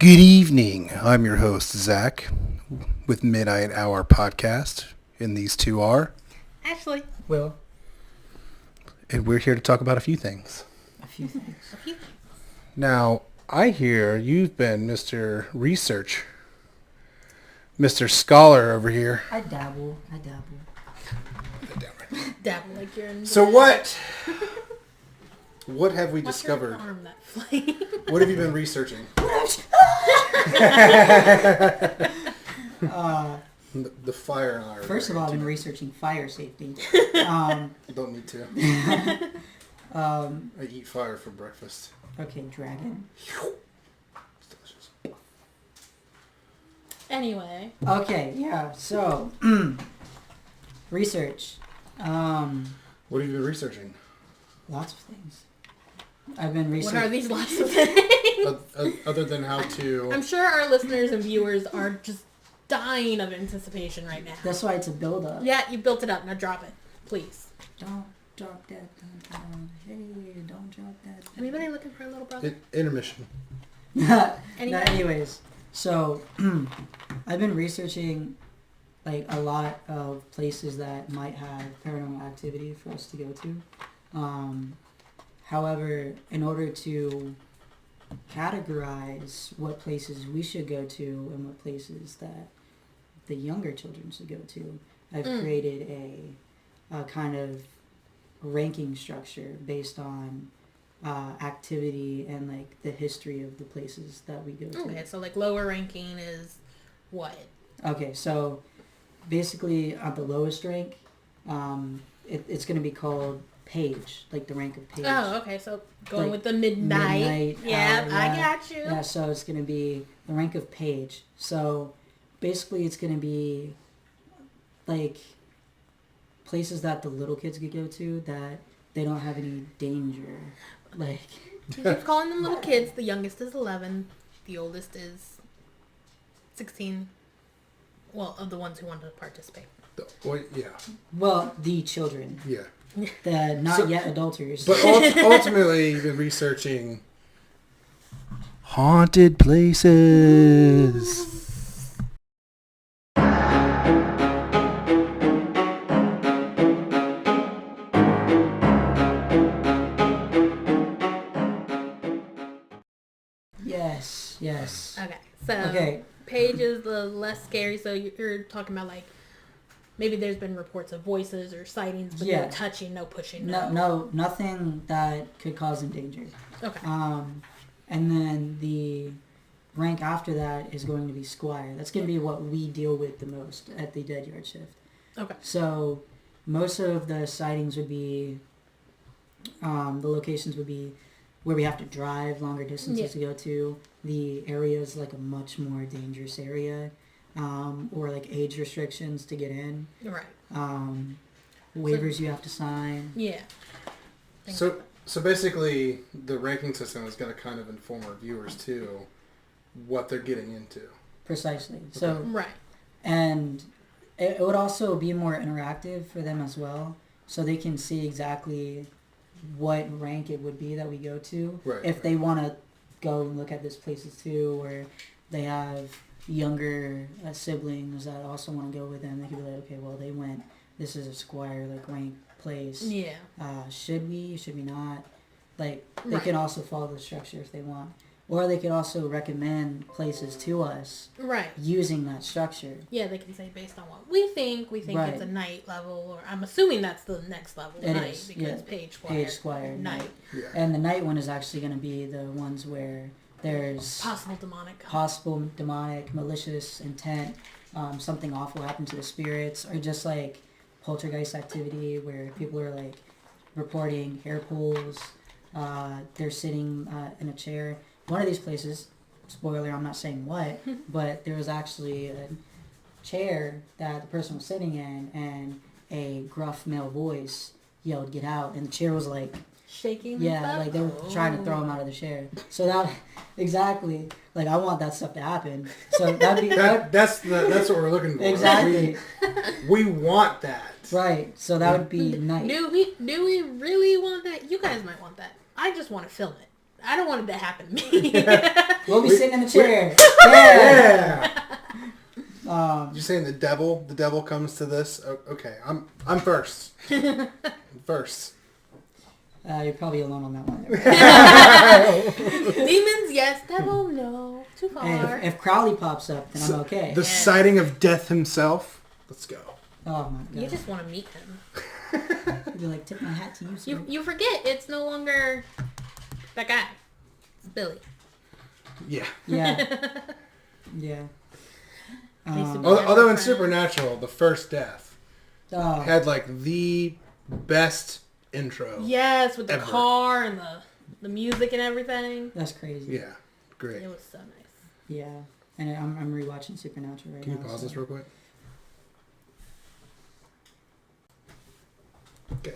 Good evening. I'm your host, Zach, with Midnight Hour Podcast, and these two are, Ashley. Will. and we're here to talk about a few things. A few things. Now, I hear you've been Mr. Research, Mr. Scholar over here. I dabble. Dabble like you're in. So what? What have we What's your discovered? arm that flame? What have you been researching? The fire and I are First of all, I've been researching fire safety. Don't need to. I eat fire for breakfast. Okay, dragon. It's delicious. Anyway. Okay, yeah. So, research. What have you been researching? Lots of things. I've been What researching. are these lots of things? Other than how to... I'm sure our listeners and viewers are just dying of anticipation right now. That's why it's a build up. Yeah, you built it up. Now drop it, please. Don't drop that. Hey, don't drop that. Anybody looking for a little brother? Intermission. Anyways, so I've been researching like a lot of places that might have paranormal activity for us to go to. However, in order to categorize what places we should go to and what places that the younger children should go to, I've created a kind of ranking structure based on activity and like the history of the places that we go to. Okay, so like lower ranking is what? Okay, so basically at the lowest rank, it's going to be called page, like the rank of page. Oh, okay, so going Like with the midnight. Yeah, hour, I got you. Yeah, so it's going to be the rank of page. So basically it's going to be like places that the little kids could go to that they don't have any danger. Like, He keeps calling them little kids. The youngest is 11. The oldest is 16. Well, of the ones who wanted to participate. Yeah. well, the children, Yeah. the not So- yet adulters. But ultimately, you've been researching haunted places. Yes. Okay, so Okay. Page is the less scary. So you're talking about like maybe there's been reports of voices or sightings, but Yeah. no touching, no pushing. No, nothing that could cause them danger. Okay. And then the rank after that is going to be Squire. That's going to be what we deal with the most at the Dead Yard Shift. Okay. So most of the sightings would be, the locations would be where we have to drive longer distances to go to. The area is like a much more dangerous area, or like age restrictions to get in. Right. Waivers you have to sign. Yeah. So basically, the ranking system is going to kind of inform our viewers too what they're getting into. Precisely. So Right. and it would also be more interactive for them as well, so they can see exactly what rank it would be that we go to. Right, If right. they want to go and look at this places too, or they have younger siblings that also want to go with them, they could be like, okay, well, they went, this is a Squire like rank place. Yeah. Should we not? Like, they Right. can also follow the structure if they want, or they could also recommend places to us Right. using that structure. Yeah, they can say based on what we think. We think Right. it's a night level, or I'm assuming that's the next level, It night, is, because yeah. Page Squire. Page Squire, night. Yeah. And the night one is actually going to be the ones where there's Possible demonic. possible demonic, malicious intent, something awful happened to the spirits, or just like poltergeist activity where people are like reporting hair pulls, they're sitting in a chair. One of these places, spoiler, I'm not saying what, but there was actually a chair that the person was sitting in, and a gruff male voice yelled, "Get out!" And the chair was like, Shaking. and yeah, stuff? like they were trying to throw him out of the chair. So that, exactly, like I want that stuff to happen. So that'd be That's what we're looking for. exactly We want that. right. So that would be nice. Do we really want that? You guys might want that. I just want to film it. I don't want it to happen to me. We'll be sitting in the chair. Yeah. You're saying the devil comes to this? Okay, I'm first. First. You're probably alone on that one. Demons, yes. Devil, no. Too far. Hey, if Crowley pops up, then I'm okay. The sighting of death himself. Let's go. Oh my god. You just want to meet him. You'd be like, tip my hat to you, sir. You forget it's no longer that guy. It's Billy. Yeah. Yeah. Yeah. Although in Supernatural, the first death Oh. had like the best intro. Yes, with the Ever. car and the music and everything. That's crazy. Yeah. Great. It was so nice. Yeah. And I'm rewatching Supernatural right Can now. you pause so- this real quick? Okay.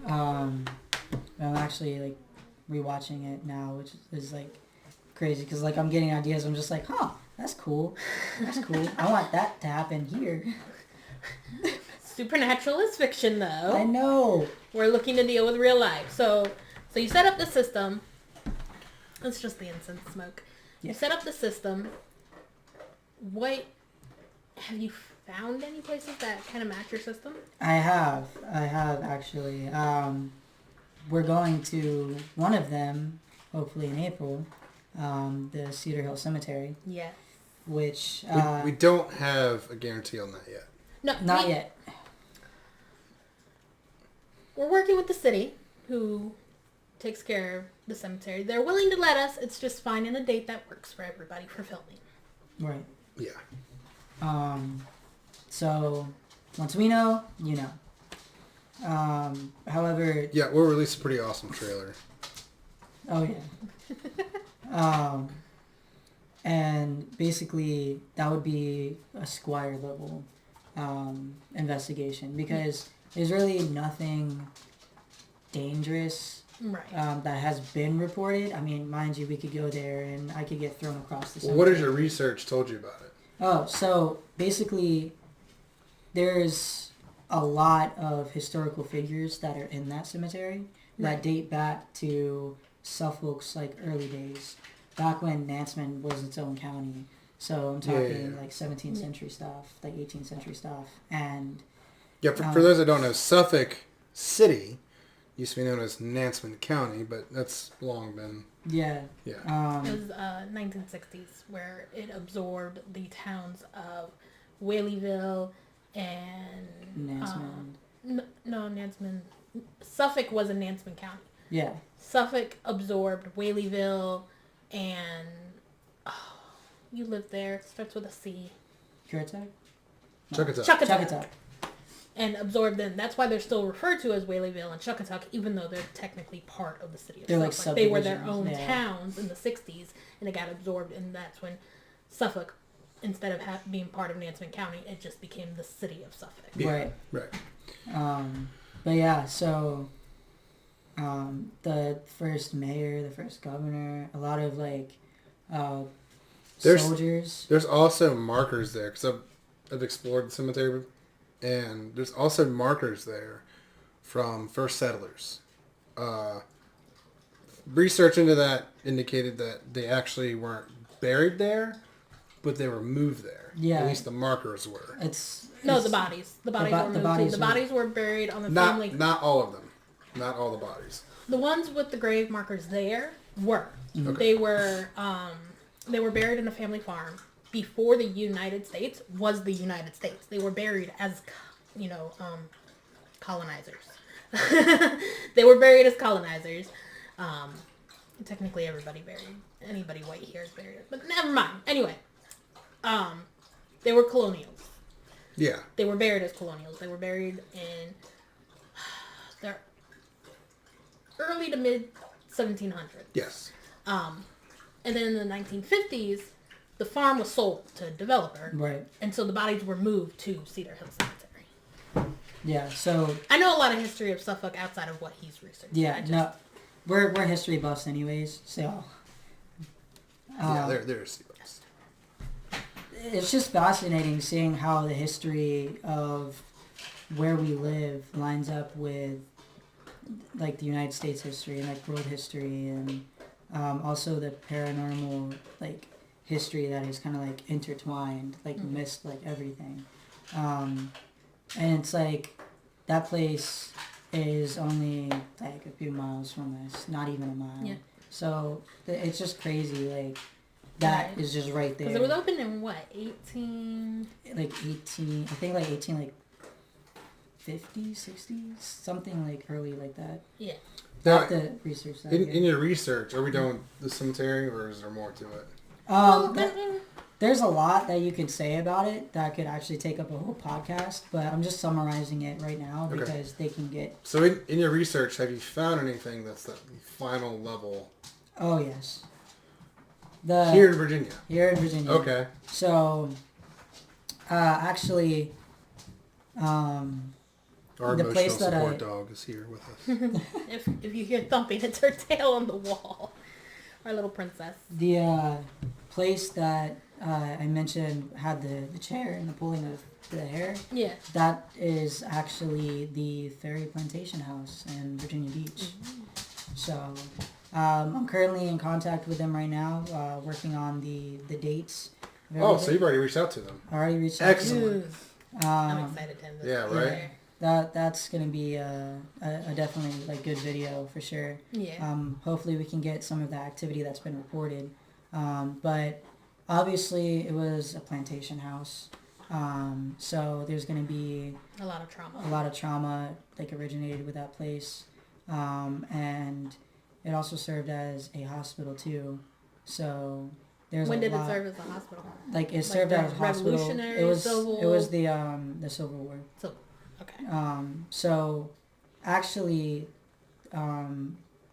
I'm actually like rewatching it now, which is like crazy because like I'm getting ideas. I'm just like, huh, that's cool. That's cool. I want that to happen here. Supernatural is fiction, though. I know. We're looking to deal with real life. So you set up the system. It's just the incense smoke. Yeah. You set up the system. What have you found any places that kind of match your system? I have actually. We're going to one of them, hopefully in April, the Cedar Hill Cemetery, Yeah. which We don't have a guarantee on that yet. No, not yet. We're working with the city, who takes care of the cemetery. They're willing to let us. It's just finding a date that works for everybody for filming. Right. Yeah. So once we know, you know. However, Yeah, we'll release a pretty awesome trailer. oh yeah. And basically that would be a Squire level investigation because there's really nothing dangerous Right. that has been reported. I mean, mind you, we could go there and I could get thrown across the Well, what has your research told you about it? Oh, so basically there's a lot of historical figures that are in that cemetery that date back to Suffolk's like early days, back when Nansemond was its own county. So I'm talking like 17th century stuff, like 18th century stuff, and Yeah, for those that don't know, Suffolk City used to be known as Nansemond County, but that's long been... yeah, Yeah. It was 1960s where it absorbed the towns of Whaleyville and Nansemond. no, Nansemond. Suffolk was in Nansemond County. Yeah, Suffolk absorbed Whaleyville and you lived there. It starts with a C. Currituck? Chuckatuck. Chuckatuck. And absorbed them. That's why they're still referred to as Whaleyville and Chuckatuck, even though they're technically part of the city of They're like Suffolk. They were their own subdivisions, yeah. towns in the 60s, and it got absorbed, and that's when Suffolk, instead of being part of Nansemond County, it just became the city of Suffolk. Yeah, Right. Right. But yeah, so the first mayor, the first governor, a lot of like soldiers. There's also markers there, because I've explored the cemetery, and there's also markers there from first settlers. Research into that indicated that they actually weren't buried there, but they were moved there. Yeah. At least the markers were. No, the bodies. The bodies were moved. The bodies were buried on the family. Not all of them. Not all the bodies. The ones with the grave markers there were. Okay. They were buried in a family farm before the United States was the United States. They were buried as, colonizers. They were buried as colonizers. Technically, anybody white here is buried, but never mind. Anyway, they were colonials. Yeah. They were buried as colonials. They were buried in their early to mid 1700s. Yes. And then in the 1950s, the farm was sold to a developer. Right. And so the bodies were moved to Cedar Hill Cemetery. Yeah, so I know a lot of history of Suffolk outside of what he's researched. yeah, no, we're history buffs anyways, so Yeah, they're sea-bucks. it's just fascinating seeing how the history of where we live lines up with like the United States history and like world history, and also the paranormal like history that is kind of like intertwined, like mixed like everything. And it's like that place is only like a few miles from us, not even a mile. Yeah. So it's just crazy, like that Right. is just right there. Because it was opened in what, 18? Like 18, I think like 18, like 50s, 60s, something like early like that. Yeah. I Now, have to research that. in your research, are we done with the cemetery, or is there more to it? There's a lot that you could say about it that could actually take up a whole podcast, but I'm just summarizing it right now Okay. because they can get. So in your research, have you found anything that's the final level Oh yes. here in Virginia? Here in Virginia. Okay. So, actually, Our The emotional place that support I- dog is here with us. If you hear thumping, it's her tail on the wall. Our little princess. the place that I mentioned had the chair and the pulling of the hair. Yeah. That is actually the Ferry Plantation House in Virginia Beach. So, I'm currently in contact with them right now, working on the dates. of Oh, so everything. you've already reached out to them. I already reached out. Excellent. Ooh, I'm excited to end this. yeah, right? That's gonna be a definitely like good video for sure. Yeah. Hopefully we can get some of the activity that's been reported. But obviously it was a plantation house. So there's gonna be A lot of trauma. a lot of trauma like originated with that place. And it also served as a hospital too. So there's When a did lot, it serve as a hospital? like it Like served the as a hospital. Revolutionary It was Civil- it was the Civil War. So, okay. So actually,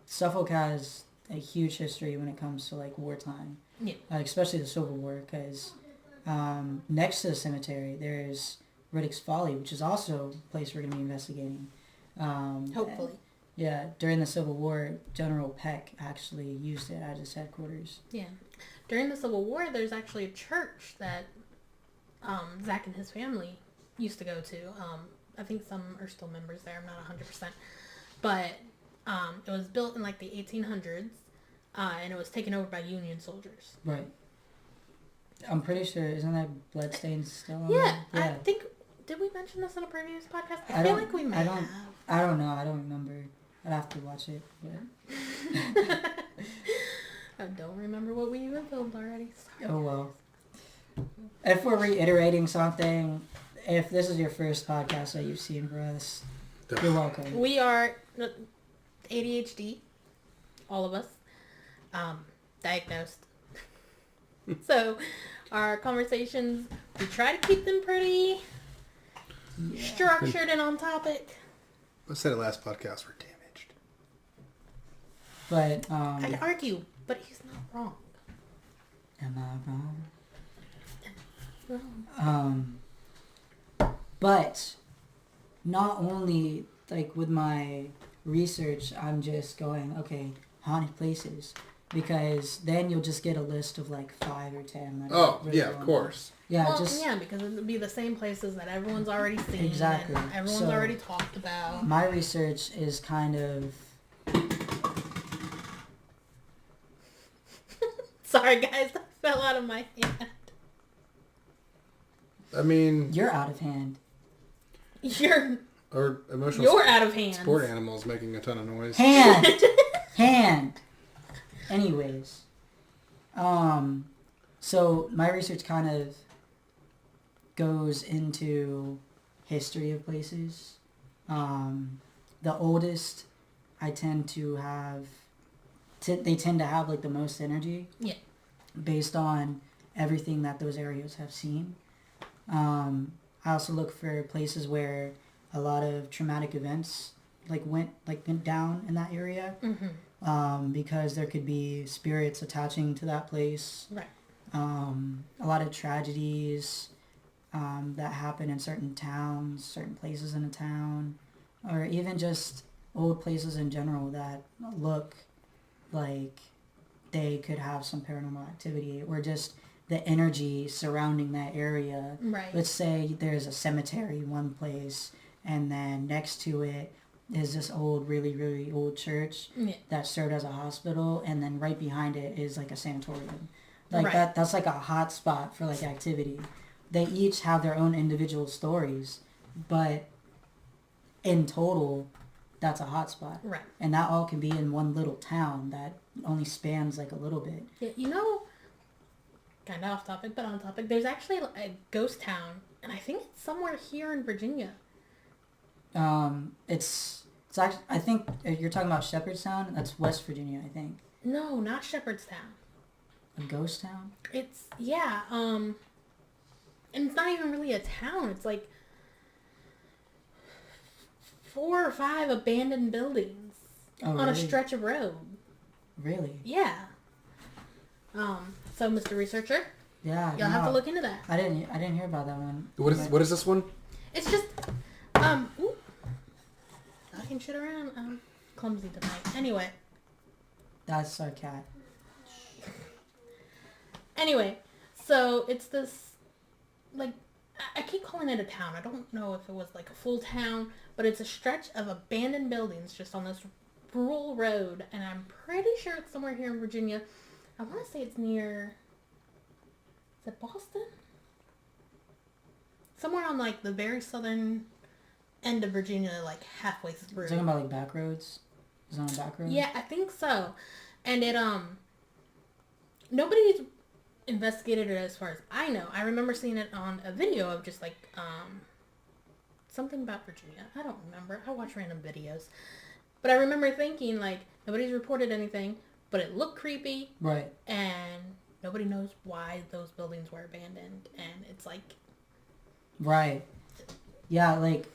Suffolk has a huge history when it comes to like wartime, Yeah. especially the Civil War, because next to the cemetery there's Riddick's Folly, which is also a place we're going to be investigating. Hopefully. Yeah, during the Civil War, General Peck actually used it as his headquarters. Yeah. During the Civil War, there's actually a church that Zach and his family used to go to. I think some are still members there. I'm not 100%. But it was built in like the 1800s, and it was taken over by Union soldiers. Right. I'm pretty sure, isn't that bloodstains still on Yeah, there? I think, did we mention this in a previous podcast? I I feel don't- like we may I don't- have. I don't know. I don't remember. I'd have to watch it. But I don't remember what we even filmed already. Sorry. oh well. If we're reiterating something, if this is your first podcast that you've seen for us, you're welcome. We are ADHD, all of us, diagnosed. So our conversations, we try to keep them pretty structured and on topic. I said it last podcast, we're damaged. But I'd argue, but he's not wrong. am I wrong? Wrong. But not only like with my research, I'm just going, okay, haunted places, because then you'll just get a list of like 5 or 10. That are Oh, really yeah, of well-known. course. Yeah, Well, just yeah, because it would be the same places that everyone's already seen. Exactly. And everyone's So- already talked about. my research is kind of Sorry, guys, that fell out of my hand. I mean, you're out of hand. You're our emotional out of hand. support animals making a ton of noise. Hand. Hand. Anyways. So my research kind of goes into history of places. The oldest I tend to have they tend to have like the most energy. Yeah. Based on everything that those areas have seen. I also look for places where a lot of traumatic events went down in that area, because there could be spirits attaching to that place. Right. A lot of tragedies that happen in certain towns, certain places in a town, or even just old places in general that look like they could have some paranormal activity, or just the energy surrounding that area. Right. Let's say there's a cemetery one place, and then next to it, is this old, really, really old church Yeah. that served as a hospital, and then right behind it is like a sanatorium. Like Right. that's like a hot spot for like activity. They each have their own individual stories, but in total, that's a hot spot. Right. And that all can be in one little town that only spans like a little bit. Yeah, you know, kind of off topic, but on topic. There's actually a ghost town, and I think it's somewhere here in Virginia. It's actually, I think you're talking about Shepherdstown. That's West Virginia, I think. No, not Shepherdstown. A ghost town. It's and it's not even really a town. It's like 4 or 5 abandoned buildings Oh, on a really? stretch of road. Really? Yeah. So Mr. Researcher, Yeah. you'll have to look into that. I didn't hear about that one. What is this one? It's just ooh, knocking shit around. Clumsy tonight. Anyway. That's our cat. Anyway, so it's this, like, I keep calling it a town. I don't know if it was like a full town, but it's a stretch of abandoned buildings just on this rural road, and I'm pretty sure it's somewhere here in Virginia. I want to say it's near, is it Boston? Somewhere on like the very southern end of Virginia, like halfway through. Talking about like back roads. Is it on a back road? Yeah, I think so. And it nobody's investigated it as far as I know. I remember seeing it on a video of just like something about Virginia. I don't remember. I watch random videos. But I remember thinking like nobody's reported anything, but it looked creepy. Right. And nobody knows why those buildings were abandoned, and it's like Right. Yeah, like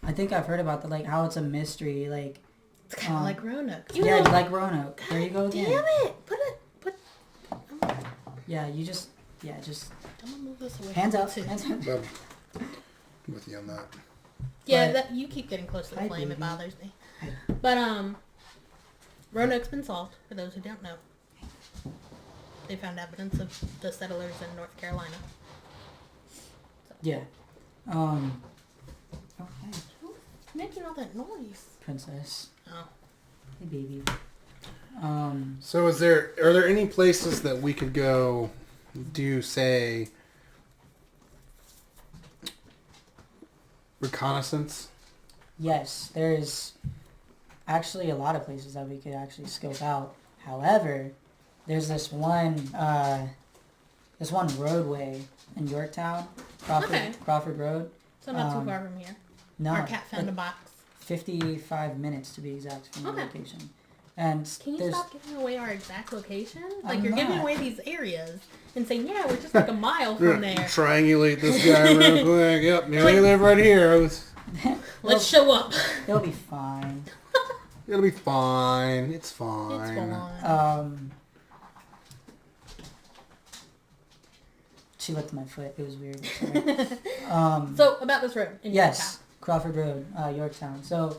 I think I've heard about like how it's a mystery, like it's kind of like Roanoke. yeah, like Roanoke. There you go again. Damn it! Put. Yeah, just I'm gonna move this away. hands from up. you, too. Hands up. I'm with you on that. Yeah, But- that you keep getting close to the Hi, flame. It baby. bothers me. Hi. But Roanoke's been solved. For those who don't know, they found evidence of the settlers in North Carolina. Yeah. Okay. Who's making all that noise? Princess. Oh, Hey baby. So are there any places that we could go do, say, reconnaissance? Yes, there's actually a lot of places that we could actually scope out. However, there's this one roadway in Yorktown, Okay. Crawford Road. so not too far from here. No, Our cat found a like box. 55 minutes to be exact from the Okay. location. And Can you there's stop giving away our exact location? Like I'm you're giving not. away these areas and saying, yeah, we're just like a mile from there. Triangulate this guy real quick. Yep, we live right here. Let's show up. it'll be fine. It'll be fine. It's fine. It's fun. She licked my foot. It was weird. Sorry. So about this road in Yes, Crawford Road, Yorktown. So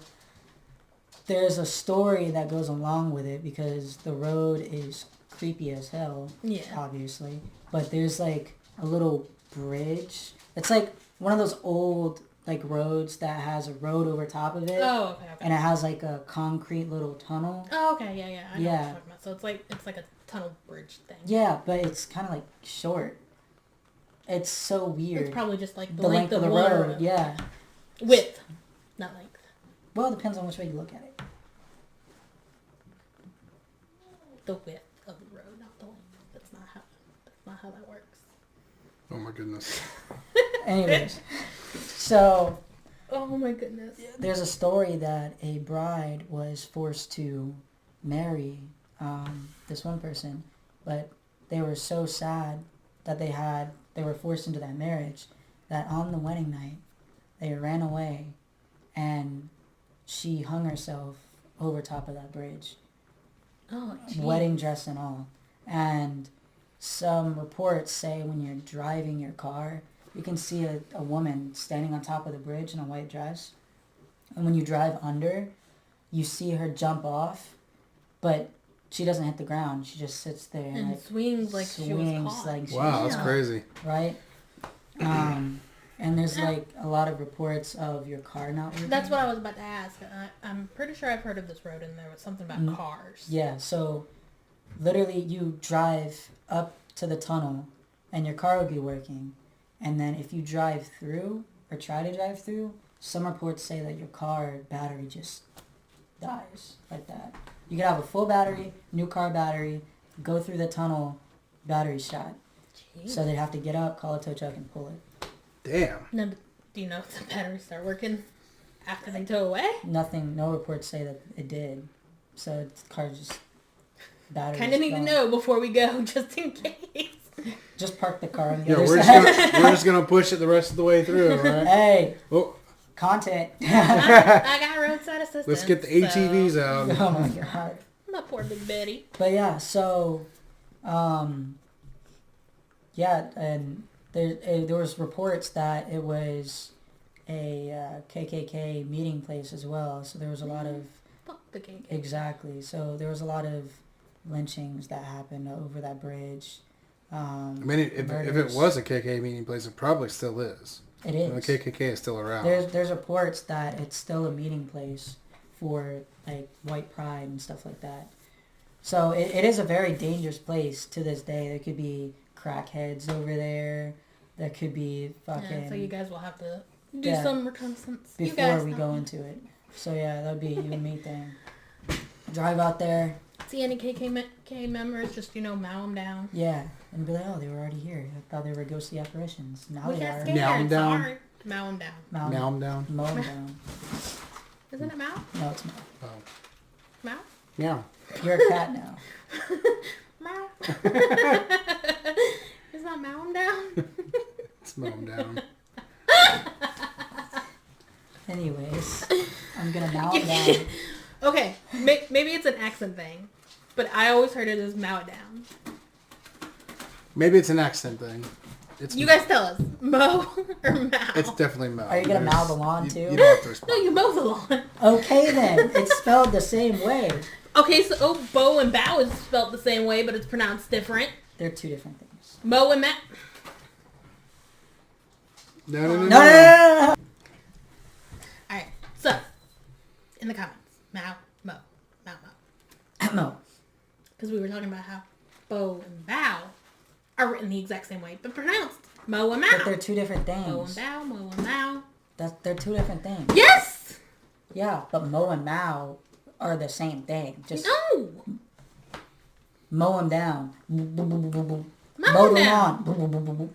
there's a story that goes along with it because the road is creepy as hell, Yeah. obviously. But there's like a little bridge. It's like one of those old like roads that has a road over top of it, Oh, okay. and it has like a concrete little tunnel. Oh, okay. Yeah, yeah. I know what Yeah. you're talking about. So it's like a tunnel bridge thing. Yeah, but it's kind of like short. It's so weird. It's probably just like the, the length of the one road. Yeah. Width, not length. Well, it depends on which way you look at it. The width of the road, not the length. That's not how that works. Oh my goodness. Anyways, so Oh my goodness. there's a story that a bride was forced to marry this one person, but they were so sad that they were forced into that marriage that on the wedding night they ran away and she hung herself over top of that bridge, Oh, geez. wedding dress and all. And some reports say when you're driving your car, you can see a woman standing on top of the bridge in a white dress. And when you drive under, you see her jump off, but she doesn't hit the ground. She just sits there And like swings like she was caught. like she Wow, was that's caught, crazy. right? And there's like a lot of reports of your car not working. That's what I was about to ask. I'm pretty sure I've heard of this road, and there was something about cars. Yeah, so literally you drive up to the tunnel and your car would be working. And then if you drive through or try to drive through, some reports say that your car battery just dies like that. You could have a full battery, new car battery, go through the tunnel, battery shot. Jeez. So they'd have to get up, call a tow truck, and pull it. Damn. No, do you know if the batteries start working after they tow away? Nothing, no reports say that it did. So the car just battery. Kind of need to know before we go, just in case. Just park the car on the Yeah, other we're side. we're just gonna push it the rest of the way through, right? Hey, Oh, content. I got roadside assistance. let's get the ATVs out. Oh my god. My poor big Betty. But yeah, so, yeah, and there was reports that it was a KKK meeting place as well. So there was a lot of Fuck the KKK. exactly. So there was a lot of lynchings that happened over that bridge. I mean, if it murders. was a KKK meeting place, it probably still is. It The is. KKK is still around. There's reports that it's still a meeting place for like white pride and stuff like that. So it is a very dangerous place to this day. There could be crackheads over there. There could be fucking Yeah, so you guys will have to do Yeah. some reconnaissance. You before guys we know. go into it. So yeah, that would be you and me thing. Drive out there, See any KKK members, just, mow them down. yeah, and be like, oh, they were already here. I thought they were ghostly apparitions. Now We they got are. scared. Mow 'em It's down. hard. Mow them down. Mow, Now I'm down. mow 'em down. Isn't it mow? No, it's not. Oh. Mow? Yeah. You're a cat now. Mow. It's not mow them down? Let's mow 'em down. Anyways, I'm gonna mow it down. Okay, maybe it's an accent thing, but I always heard it as mow it down. Maybe it's an accent thing. It's You guys tell us, mow or mow? It's definitely mow. Are you gonna mow the lawn too? You don't have to No, respond. you mow the lawn. Okay then, it's spelled the same way. Okay, so bow and bow is spelled the same way, but it's pronounced different. They're two different things. Mow and mow. No. No. Alright, so, in the comments, mow, mow, mow, mow. No. Because we were talking about how bow and bow are written the exact same way, but pronounced mow and mow. But they're two different Mow and things. bow, mow and mow. They're two different things. Yes! Yeah, but mow and mow are the same thing. Just No! mow them down. Mow Mow them the down. lawn.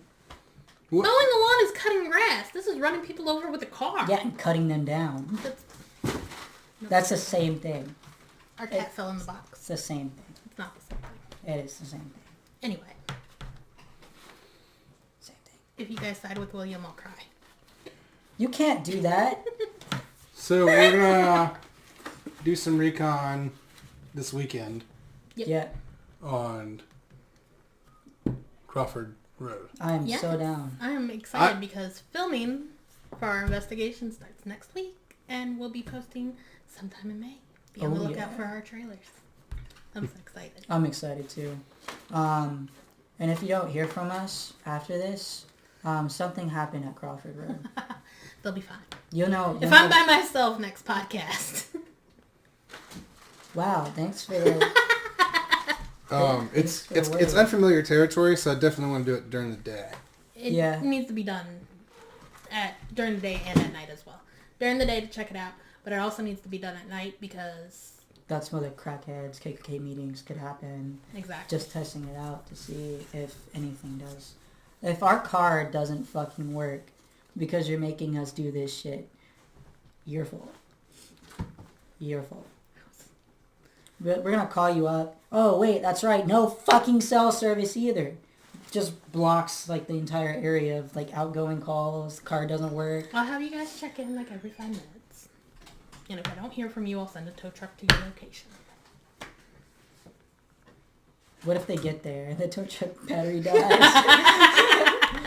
What? Mowing the lawn is cutting grass. This is running people over with a car. Yeah, and cutting them down. That's the same thing. Our cat fell in the box. It's the same thing. It's not the same thing. It is the same thing. Anyway, Same thing. if you guys side with William, I'll cry. You can't do that. So we're gonna do some recon this weekend Yep. Yeah, on Crawford Road. I am Yes. so down. I am excited because filming for our investigation starts next week, and we'll be posting sometime in May. Be on the Oh, lookout yeah. for our trailers. I'm so excited. I'm excited too. And if you don't hear from us after this, something happened at Crawford Road. They'll be fine. You'll know. If I'm by myself next podcast. Wow, thanks for It's for the it's word. unfamiliar territory, so I definitely want to do it during the day. It Yeah. needs to be done during the day and at night as well. During the day to check it out, but it also needs to be done at night because That's where the crackheads, KKK meetings could happen. exactly. Just testing it out to see if anything does. If our car doesn't fucking work because you're making us do this shit, your fault. Your fault. We're gonna call you up. Oh wait, that's right. No fucking cell service either. Just blocks like the entire area of like outgoing calls. The car doesn't work. I'll have you guys check in like every 5 minutes. And if I don't hear from you, I'll send a tow truck to your location. What if they get there and the tow truck battery dies?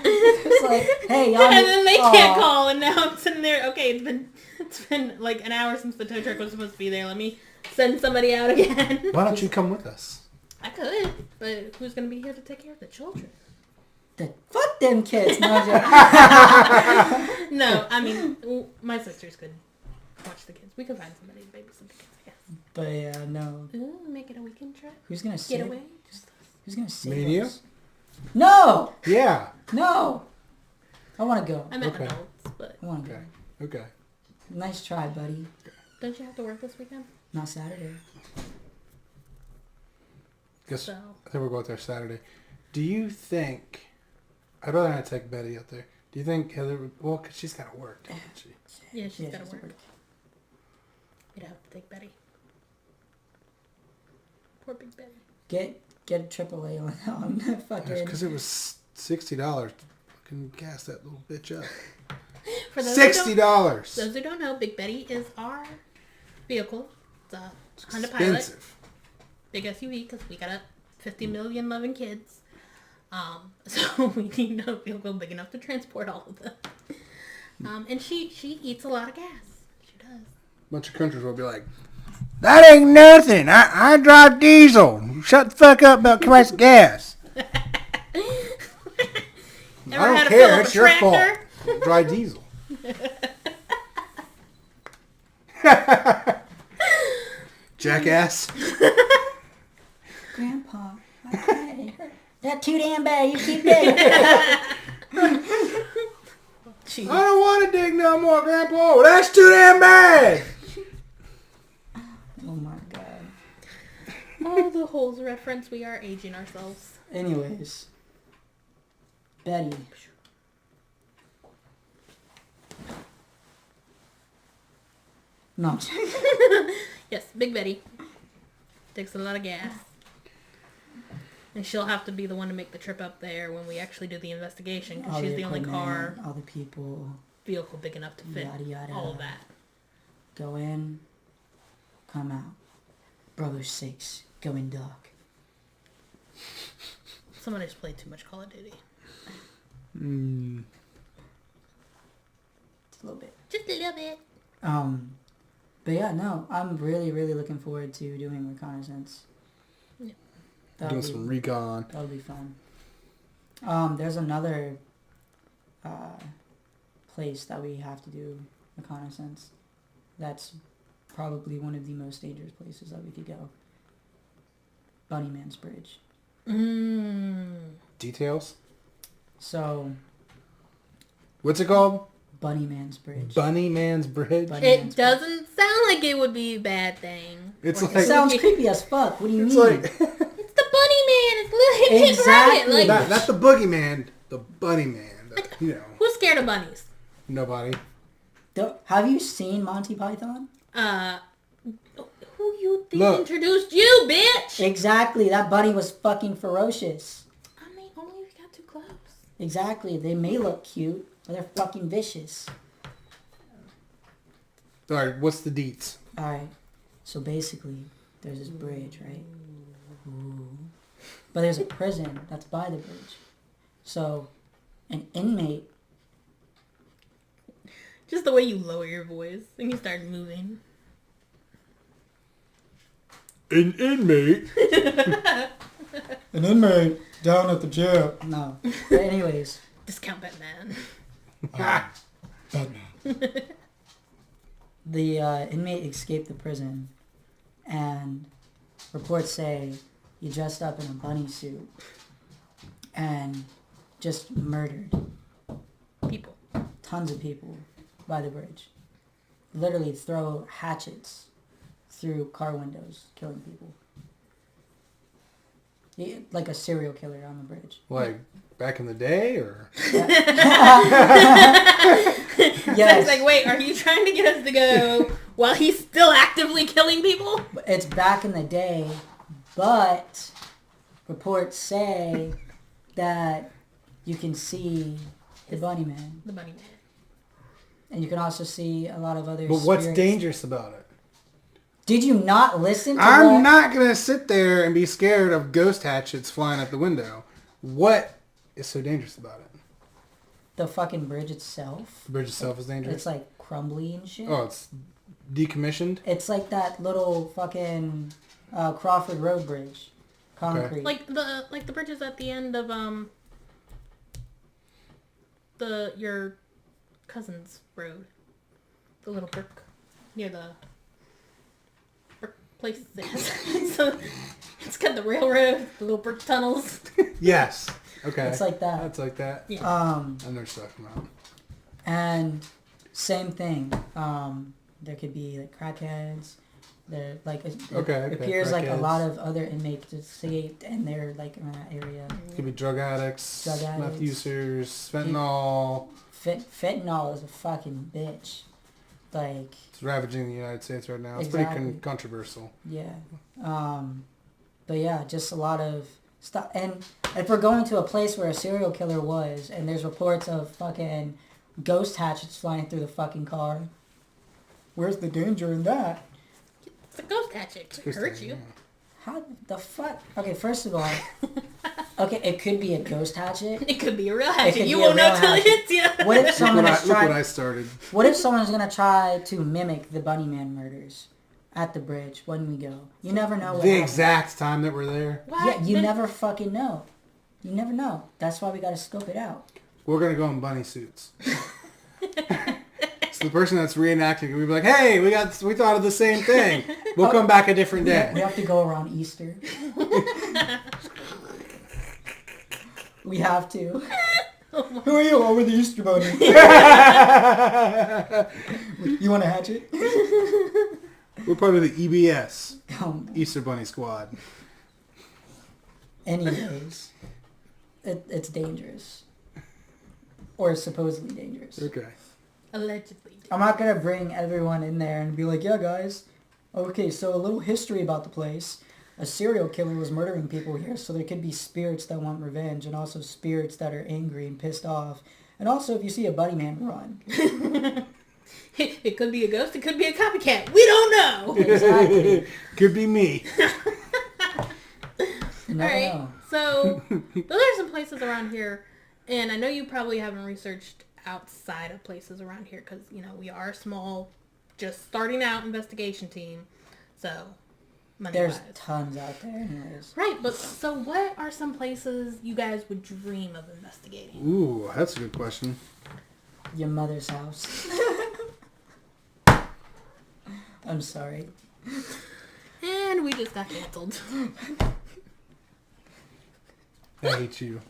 It's like, hey, y'all. And then they can't Aw. call, and now I'm sitting there. Okay, it's been like an hour since the tow truck was supposed to be there. Let me send somebody out again. Why don't you come with us? I could, but who's gonna be here to take care of the children? Fuck them kids. No, I'm joking. No, I mean, my sisters could watch the kids. We could find somebody to babysit the kids, I guess. But yeah, no. Ooh, make it a weekend trip. Who's gonna save? Get away. Who's gonna save Me and you? us? No, Yeah. no. I want to go. I meant Okay. adults, but I want to Okay. go. Okay. Nice try, buddy. don't you have to work this weekend? Not Saturday. Guess So, I think we'll go out there Saturday. Do you think? I'd rather not take Betty out there. Do you think Heather would? Well, cause she's got to work, doesn't she? yeah, she's Yeah, got to she's work. at work. We'd have to take Betty. Poor Big Betty. Get a AAA on fucking. Because it was $60 to fucking gas that little bitch up. For those who don't- $60. Those who don't know, Big Betty is our vehicle. It's a Honda Pilot, Expensive. big SUV, because we got 50 million loving kids. So we need a vehicle big enough to transport all of them. And she eats a lot of gas. She does. Bunch of countries will be like, that ain't nothing. I drive diesel. Shut the fuck up about price of gas. Ever I don't had to care. fill up It's a your tractor? fault. Drive diesel. Jackass. Grandpa, okay. That too damn bad. You keep digging. Jeez. I don't want to dig no more, Grandpa. That's too damn bad. Oh my god. Oh, the holes reference. We are aging ourselves. Anyways, Betty. No, I'm joking. Yes, Big Betty. Takes a lot of gas. And she'll have to be the one to make the trip up there when we actually do the investigation, because All she's the only equipment, car all the people, vehicle big enough to fit yada yada. all of that. Go in, come out. Brother 6, going dark. Somebody's played too much Call of Duty. Mm. Just a little bit. Just a little bit. But yeah, no, I'm really, really looking forward to doing reconnaissance. Yeah. That'll Doing be, some recon. that'll be fun. There's another place that we have to do reconnaissance. That's probably one of the most dangerous places that we could go. Bunnyman's Bridge. Details? So, What's it called? Bunnyman's Bridge. Bunny Man's Bridge? Bunny- It doesn't sound like it would be a bad thing. It's Or like- It sounds creepy as fuck. What do you It's mean? like, It's the Bunny Man. It's little Kid Exactly. Riot. Like, not the boogeyman, the bunny man. You know, who's scared of bunnies? nobody. Have you seen Monty Python? Who you think Look. introduced you, bitch? Exactly. That bunny was fucking ferocious. I mean, only if you got too close. Exactly. They may look cute, but they're fucking vicious. Alright, what's the deets? Alright. So basically, there's this bridge, right? Ooh. But there's a prison that's by the bridge. So, an inmate... Just the way you lower your voice and you start moving. An inmate? An inmate down at the jail. No. But anyways. Discount Batman. Batman. The inmate escaped the prison, and reports say he dressed up in a bunny suit and just murdered People. tons of people by the bridge. Literally throw hatchets through car windows, killing people. Like a serial killer on the bridge. Like, back in the day, or? Yes. It's like, wait, are you trying to get us to go while he's still actively killing people? It's back in the day, but reports say that you can see the Bunny Man. The Bunny Man. And you can also see a lot of other But what's spirits. dangerous about it? Did you not listen to I'm what- not going to sit there and be scared of ghost hatchets flying out the window. What is so dangerous about it? The fucking bridge itself? The bridge itself is dangerous? It's like crumbly and shit. Oh, it's decommissioned? It's like that little fucking Crawford Road bridge. Concrete. Like the bridges at the end of your cousin's road, the little brick near the brick place. So it's got the railroad, the little brick tunnels. Yes. Okay. It's like that. That's like that. Yeah. I know what you're talking about. And same thing. There could be like crackheads. There it appears like a crackheads. lot of other inmates escaped, and they're like in that area. Could be drug addicts, Drug meth addicts. users, fentanyl. Fentanyl is a fucking bitch. Like, It's ravaging the United States right now. It's Exactly. pretty controversial. yeah. But yeah, just a lot of stuff. And if we're going to a place where a serial killer was, and there's reports of fucking ghost hatchets flying through the fucking car, where's the danger in that? It's a ghost hatchet. It hurt you. How the fuck? Okay, first of all, okay, it could be a ghost hatchet. It could be a real hatchet. could You be a won't know real till it hatchet. hits you. What if someone Look is what I trying? started. What if someone's gonna try to mimic the Bunnyman murders at the bridge when we go? You never know what The happens. exact time that we're there. What? Yeah, you Then- never fucking know. You never know. That's why we gotta scope it out. We're gonna go in bunny suits. So the person that's reenacting, we'll be like, "Hey, we thought of the same thing. We'll come back a different We day." have to go around Easter. We have to. Who are you? Oh, we're the Easter Bunny. You want a hatchet? We're part of the EBS, Um, Easter Bunny Squad. anyways, it's dangerous. Or supposedly dangerous. Okay. Allegedly. I'm not gonna bring everyone in there and be like, yeah, guys. Okay, so a little history about the place. A serial killer was murdering people here, so there could be spirits that want revenge, and also spirits that are angry and pissed off. And also, if you see a Bunnyman, run. It could be a ghost. It could be a copycat. We don't know. Exactly. Could be me. You never Alright, know. so those are some places around here, and I know you probably haven't researched outside of places around here because, you know, we are a small, just starting out investigation team, so There's money-wise. tons out there, anyways. Right, but so what are some places you guys would dream of investigating? Ooh, that's a good question. Your mother's house. I'm sorry. And we just got canceled. I hate you.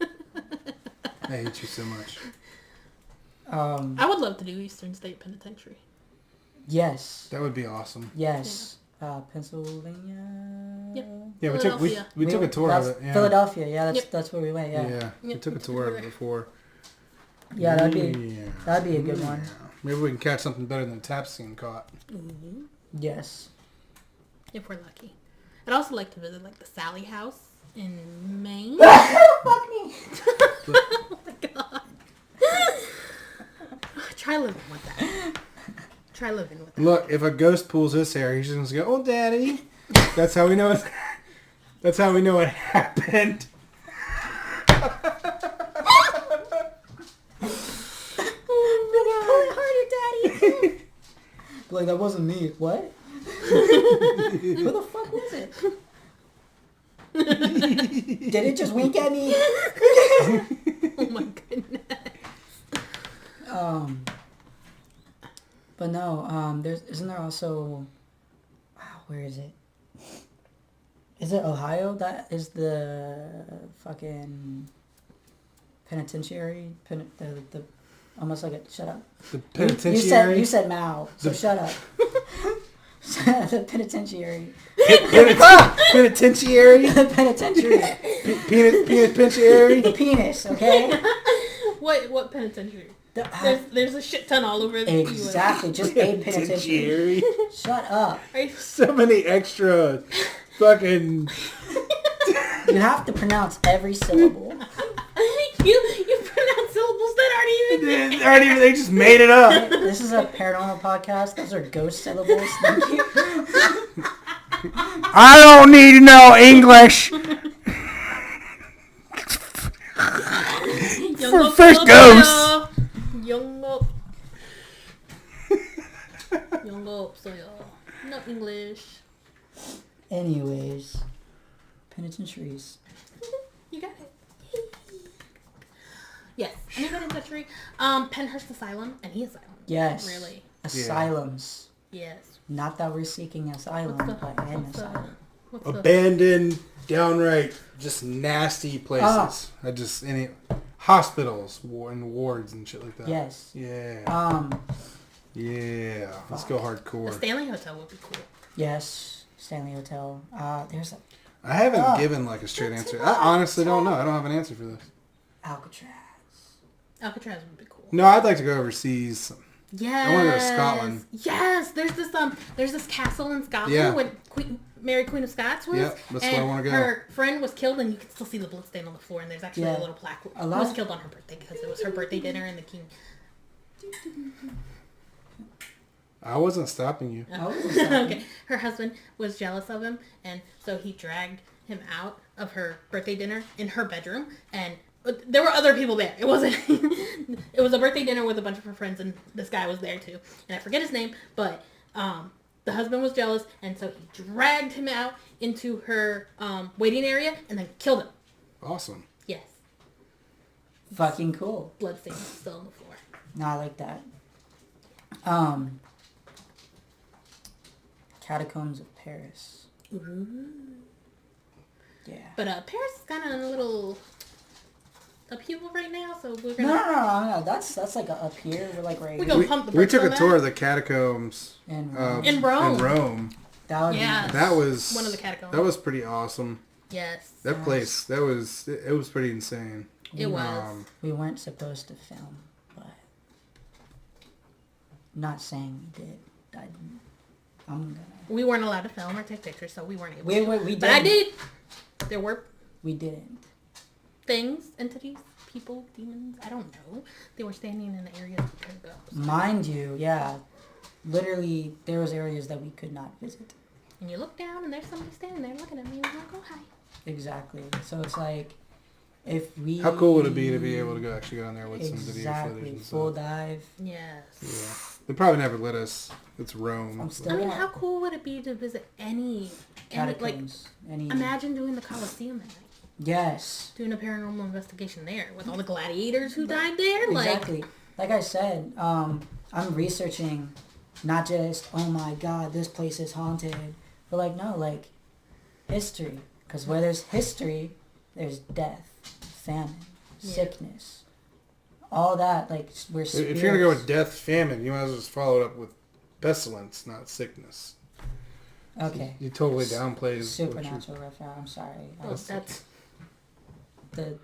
I hate you so much. I would love to do Eastern State Penitentiary. Yes. That would be awesome. Yes. Pennsylvania. Yep. Yeah, we Philadelphia. took a tour of That's it. Yeah. Philadelphia. Yeah, Yep. that's where we went. Yeah. Yeah, we Yep, took a we tour of took it it. before. Yeah, that'd be a good one. Maybe we can catch something better than tap scene caught. Yes. If we're lucky. I'd also like to visit, like, the Sally House in Maine. Fuck me. Oh my god. Try living with that. Try living with that. Look, if a ghost pulls his hair, he's just gonna go, "Oh, daddy." That's how we know it. That's how we know it happened. Daddy. Like, that wasn't me. What? Who the fuck was it? Did it just wink at me? Oh my goodness. But no, isn't there also, where is it? Is it Ohio that is the fucking penitentiary? The almost like a, shut up. The You penitentiary. said Mao, so shut up. The penitentiary. Penitentiary. The penitentiary. Penitentiary. The penis, okay? What penitentiary? There's a shit ton all over the US. Exactly, just a penitentiary. Shut up. So many extra fucking. You have to pronounce every syllable. You pronounce syllables that aren't even. They just made it up. This is a paranormal podcast. Those are ghost syllables. Thank you. I don't need to know English. For first ghost. Young 없어요. No English. Anyways, penitentiaries. You got it. Yes. Anybody in Butchery? Penhurst Asylum and Asylum. Yes. Really. Asylums. Yes. Not that we're seeking asylum, but an asylum. What's the Abandoned, downright, just nasty places. I just any hospitals and wards and shit like that. Yes. Yeah. Yeah. Let's go the hardcore. Stanley Hotel would be cool. Yes. Stanley Hotel. There's a I haven't given like a straight answer. I honestly don't know. I don't have an answer for this. Alcatraz. Alcatraz would be cool. No, I'd like to go overseas. Yes. I want to go to Scotland. Yes. There's this castle in Scotland Yeah. where Mary Queen of Scots was. Yep, that's and where I wanna go. Her friend was killed, and you can still see the blood stain on the floor. And there's actually Yeah. a little plaque. A Who lot was of- killed on her birthday because it was her birthday dinner, and the king. I wasn't stopping you. Okay. Her husband was jealous of him, and so he dragged him out of her birthday dinner in her bedroom, and there were other people there. It wasn't. It was a birthday dinner with a bunch of her friends, and this guy was there too, and I forget his name, but the husband was jealous, and so he dragged him out into her waiting area and then killed him. Awesome. Yes, Fucking cool. blood stains still on the floor. Not like that. Catacombs of Paris. Ooh. Yeah. But Paris is kind of in a little upheaval right now, so we're No, gonna no. That's like up here. We're like right We here. go- We, pump the we brakes took on a that? tour of the catacombs In Rome. In Rome. In Rome. That would Yeah. be That was one of the catacombs. That was pretty awesome. Yes, That place. That was. It was pretty insane. it was. We weren't supposed to film, but not saying we did. I'm gonna. We weren't allowed to film or take pictures, so we weren't able We to. did. But I did. There were We didn't. things, entities, people, demons, I don't know. They were standing in areas we couldn't go. So. Mind you, yeah. Literally, there was areas that we could not visit. And you look down and there's somebody standing there looking at me and I'm like, oh, hi. Exactly. So it's like, if we... How cool would it be to be able to go actually go down there with some video footage Exactly. and Full stuff? dive. Yes. Yeah. They probably never let us. It's Rome. I'm so- still- I mean, how cool would it be to visit any like, Catacombs. Any... imagine doing the Colosseum at night. Yes. Doing a paranormal investigation there with all the gladiators who died there. Exactly. Like I said, I'm researching not just, oh my god, this place is haunted, but like, no, like, history. Because where there's history, there's death, famine, sickness, all that, like, we're spirits. If you're gonna go with death, famine, you might as well just follow it up with pestilence, not sickness. Okay. You totally downplayed what you- Supernatural reference, I'm sorry. Well, that's, The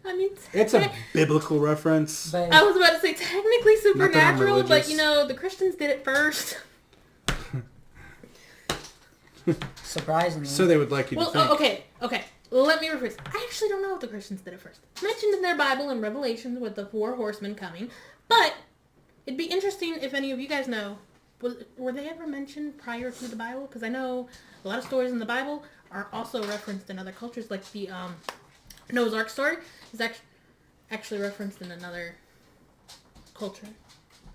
I mean, It's a biblical reference. but I was about to say technically Not that I'm supernatural, but religious. you know, the Christians did it first. surprisingly, So they would like you to Well, think. okay. Let me rephrase. I actually don't know if the Christians did it first. It's mentioned in their Bible in Revelation with the 4 horsemen coming, but it'd be interesting if any of you guys know, were they ever mentioned prior to the Bible? Because I know a lot of stories in the Bible are also referenced in other cultures, like the Noah's Ark story is actually referenced in another culture.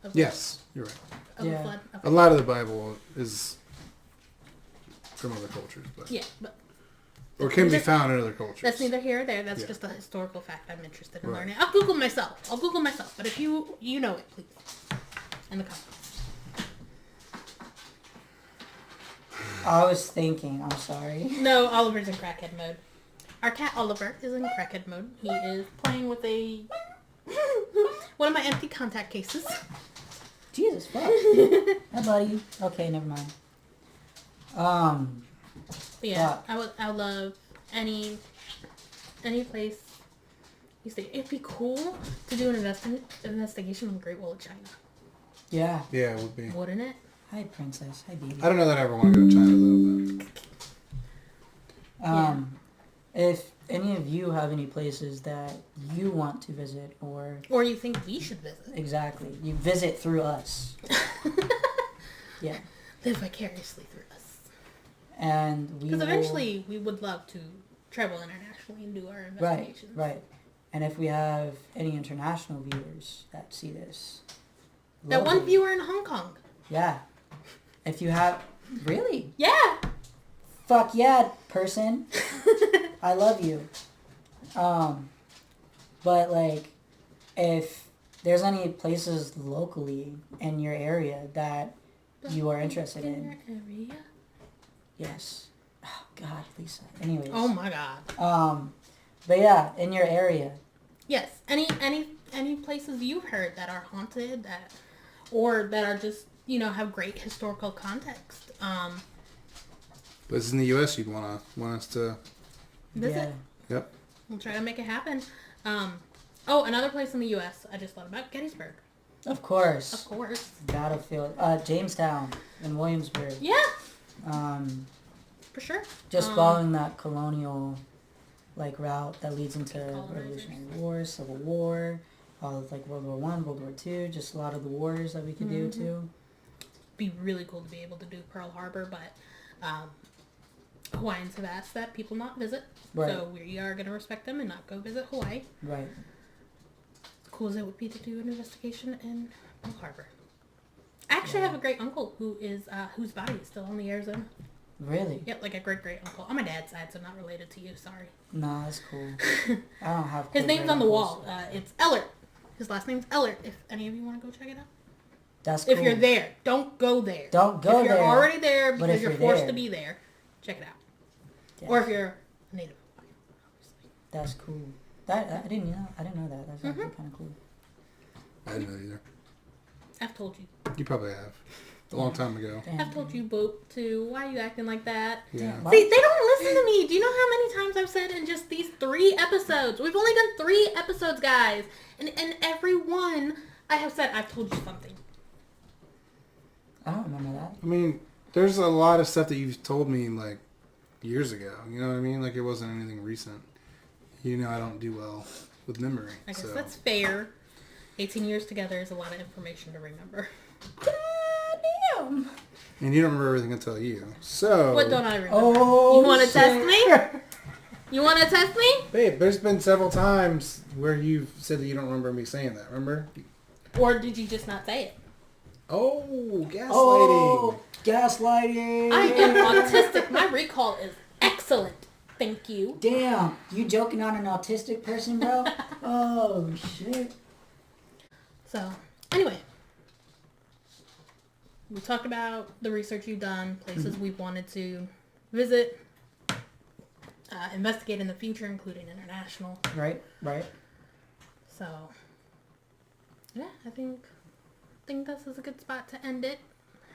Of Yes, you're right. Of Yeah. the flood. Okay. A lot of the Bible is from other cultures, but Yeah, but or can be found in other cultures. that's neither here or there. That's Yeah. just a historical fact I'm interested in Right. learning. I'll Google myself. But if you know it, please. In the comments. I was thinking, I'm sorry. No, Oliver's in crackhead mode. Our cat Oliver is in crackhead mode. He is playing with a one of my empty contact cases. Jesus fuck. Hi buddy. Okay, never mind. But yeah, Yeah. I would love any place. You say it'd be cool to do an investigation on the Great Wall of China, Yeah. Yeah, it would be. wouldn't it? Hi princess. Hi baby. I don't know that I ever want to go to China though. If any of you have any places that you want to visit or Or you think we should visit? exactly, you visit through us. Yeah. Live vicariously through us. And we Because will- eventually we would love to travel internationally and do our Right, investigations. right. And if we have any international viewers that see this. That one lovely. viewer in Hong Kong. Yeah. If you have really? Yeah. Fuck yeah, person. I love you. But like if there's any places locally in your area that you are interested In in, your area? yes. Oh God, Lisa. Anyways. Oh my god. But yeah, in your area. Yes. Any places you've heard that are haunted that, or that are just, you know, have great historical context. But it's in the U.S. You'd want us to. Visit. Yeah. Yep. We'll try to make it happen. Oh, another place in the U.S. I just thought about Gettysburg. Of course. Of course. Battlefield. Jamestown in Williamsburg. Yeah, Um, for sure. just following that colonial, like, route that leads into Colonizers. Revolutionary War, Civil War, all of, like, World War One, World War Two, just a lot of the wars that we could do too. Be really cool to be able to do Pearl Harbor, but Hawaiians have asked that people not visit. Right. So we are going to respect them and not go visit Hawaii. Right. As cool as it would be to do an investigation in Pearl Harbor. I actually have a great uncle who is whose body is still in the Arizona. Really? Yep, like a great uncle on my dad's side, so not related to you. Sorry. Nah, that's cool. I don't have. His cool name's great on the uncles. wall. It's Ellert. His last name's Ellert. If any of you want to go check it out. That's cool. If you're there, don't go there. Don't go If you're there. already there But because if you're you're forced there- to be there, check it out. Yeah. Or if you're a native Hawaiian, obviously. That's cool. That I didn't know. I didn't know that. That's Mm-hmm. actually kind of cool. I didn't know either. I've told you. You probably have. A long time ago. Damn. I've told you both too. Why are you acting like that? Yeah. Damn. See, they don't listen to me. Do you know how many times I've said in just these 3 episodes? We've only done 3 episodes, guys. And every one, I have said, I've told you something. I don't remember that. I mean, there's a lot of stuff that you've told me, like, years ago. You know what I mean? Like, it wasn't anything recent. You know I don't do well with memory. I guess so. that's fair. 18 years together is a lot of information to remember. Damn. And you don't remember everything I tell you. So... What don't I remember? Oh, You want to shit. test me? You want to test me? Babe, there's been several times where you've said that you don't remember me saying that. Remember? Or did you just not say it? Oh, gaslighting. Oh, gaslighting. I am autistic. My recall is excellent. Thank you. Damn, you joking on an autistic person, bro? Oh, shit. So, anyway. We talked about the research you've done, places we've wanted to visit, investigate in the future, including international. Right, right. So, yeah, I think this is a good spot to end it.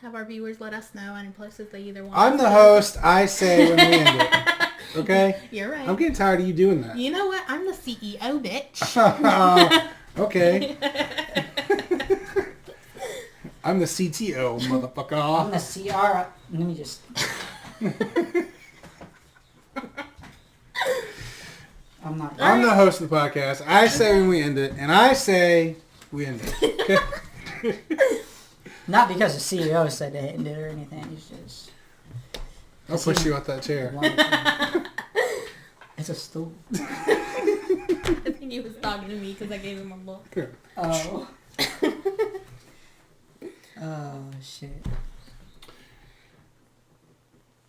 Have our viewers let us know any places they either want. I'm us the to host. I say when we end it. Okay? You're right. I'm getting tired of you doing that. You know what? I'm the CEO, bitch. Okay. I'm the CTO, I'm motherfucker. the CR. Let me just... I'm not... I'm the host of the podcast. I say when we end it, and I say we end it. Okay? Not because the CEO said to end it or anything. It's just... I'll push you out that chair. It's a stool. I think he was talking to me because I gave him a look. Oh. Oh, shit.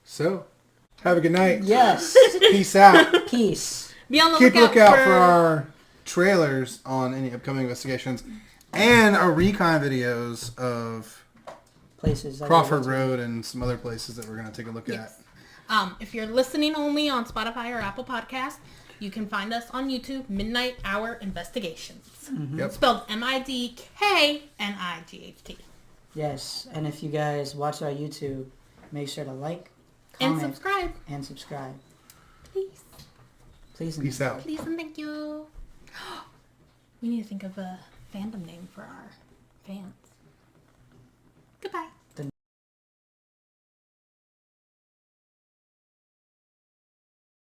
So, have a good night. Yes. Peace out. Peace. Be on the Keep a lookout lookout for our trailers on any upcoming investigations and our recon videos of Places. that Crawford we went Road and some other places that we're going to take a look Yes. at. If you're listening only on Spotify or Apple Podcast, you can find us on YouTube, Midnight Hour Investigations. Yep. Spelled MIDKNIGHT. to. Yes. And if you guys watch our YouTube, make sure to like, And comment, subscribe. and subscribe. Please. Please and Peace out. Please and thank you. We need to think of a fandom name for our fans.